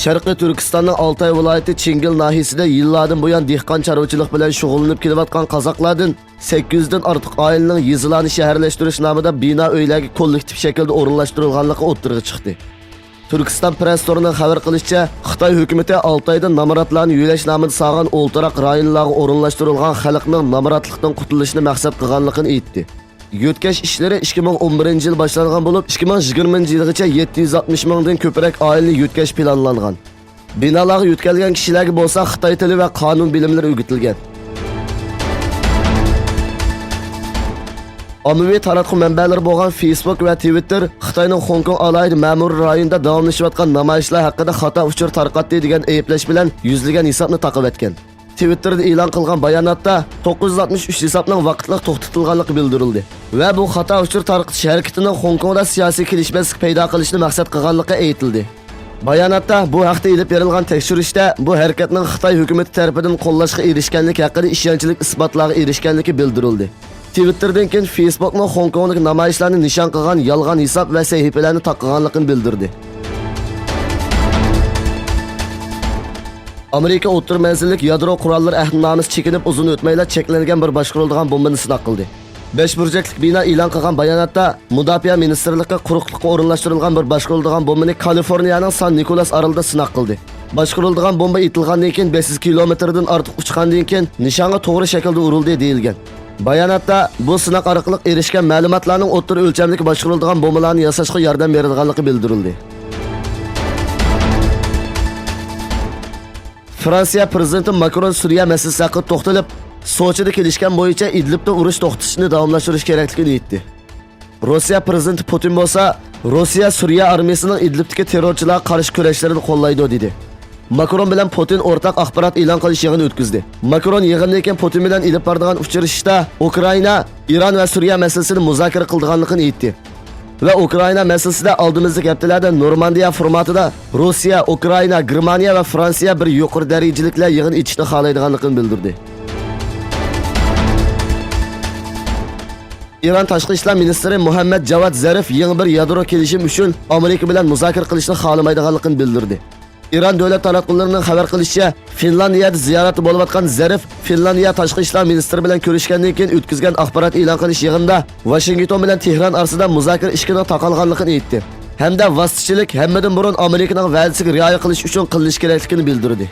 Sharqiy Turkistonning Altay viloyati Chingil nahiyasida yillardan buyon dehqon chorvachilik bilan shug'ullanib kelayotgan qozoqlardan 800 dan ortiq oilaning yezilani shaharlashtirish nomida bino uylarga kollektiv shaklda o'rinlashtirilganligi o'ttirg'i chiqdi. Turkiston press to'rining xabar qilishicha, Xitoy hukumatı Altayda namoratlarni yo'lash nomida sog'an o'ltiraq rayonlarga o'rinlashtirilgan xalqning namoratlikdan qutulishini maqsad qilganligini aytdi. Yutkash ishlari 2011 yil boshlangan bo'lib, 2020 yilgacha 760 mingdan ko'proq oilani yutkash planlangan. Binolarga yutkazilgan kishilarga bo'lsa Xitoy tili va qonun bilimlari o'rgatilgan. Ommaviy taratquv manbalari bo'lgan Facebook va Twitter Xitoyning Hong Kong alohida ma'muriy rayonida davomlashayotgan namoyishlar haqida xato uchur tarqatdi degan ayplash bilan yuzlagan hisobni taqib etgan. Twitter'da e'lon qilgan bayonotda 963 hisobning vaqtliq to'xtatilganligi bildirildi va bu xato uchur tarqatish harakatining Hong Kongda siyosiy kelishmaslik paydo qilishni maqsad qilganligi aytildi. Bayonotda bu haqda ilib berilgan tekshirishda bu harakatning Xitoy hukumati tomonidan qo'llashga erishganligi haqida ishonchli isbotlarga erishganligi bildirildi. Twitter'dan keyin Facebookning Hong Kongdagi namoyishlarni nishon qilgan yolg'on hisob va sahifalarni taqqiganligini bildirdi. Amerika o'tir manzillik yadro qurollari ahdnomasi chekinib uzun o'tmayla cheklangan bir boshqariladigan bombani sinab qildi. 5 burchakli bino e'lon qilgan bayonotda Mudofaa ministrligiga quruqlikqa o'rinlashtirilgan bir boshqariladigan bombani Kaliforniyaning San Nikolas orolida sinab qildi. Boshqariladigan bomba etilgandan keyin 500 kilometrdan ortiq uchgandan keyin nishonga to'g'ri shaklda urildi deyilgan. Bayonotda bu sinaq orqali erishgan ma'lumotlarning o'tir o'lchamdagi boshqariladigan bombalarni yasashga yordam berilganligi bildirildi. Fransiya prezidenti Macron Suriya masalasi haqida to'xtalib, Sochida kelishgan bo'yicha Idlibda urush to'xtatishni davomlashtirish kerakligini aytdi. Rossiya prezidenti Putin bo'lsa, Rossiya Suriya armiyasining Idlibdagi terrorchilarga qarshi kurashlarini qo'llaydi dedi. Macron bilan Putin o'rtaq axborot e'lon qilish yig'ini o'tkazdi. Macron yig'indan keyin Putin bilan ilib borgan uchrashishda Ukraina, Iran va Suriya masalasini muzokara qilganligini aytdi. Va Ukraina masalasida oldimizdagi haftalarda Normandiya formatida Rossiya, Ukraina, Germaniya va Fransiya bir yuqori darajaliklar yig'in etishni xohlaydiganligini bildirdi. İran Tashqi ishlar ministri Muhammad Javad Zarif yangi bir yadro kelishim uchun Amerika bilan muzokara qilishni xohlamaydiganligini bildirdi. İran davlat taratqullarining xabar qilishicha, Finlandiyada ziyorati bo'layotgan Zarif Finlandiya tashqi ishlar ministri bilan ko'rishgandan keyin o'tkazgan axborot e'lon qilish yig'inida Washington bilan Tehron orasida muzokara ishqining taqalganligini aytdi. Hamda vositachilik hammadan burun Amerikaning va'dasiga rioya qilish uchun qilinish kerakligini bildirdi.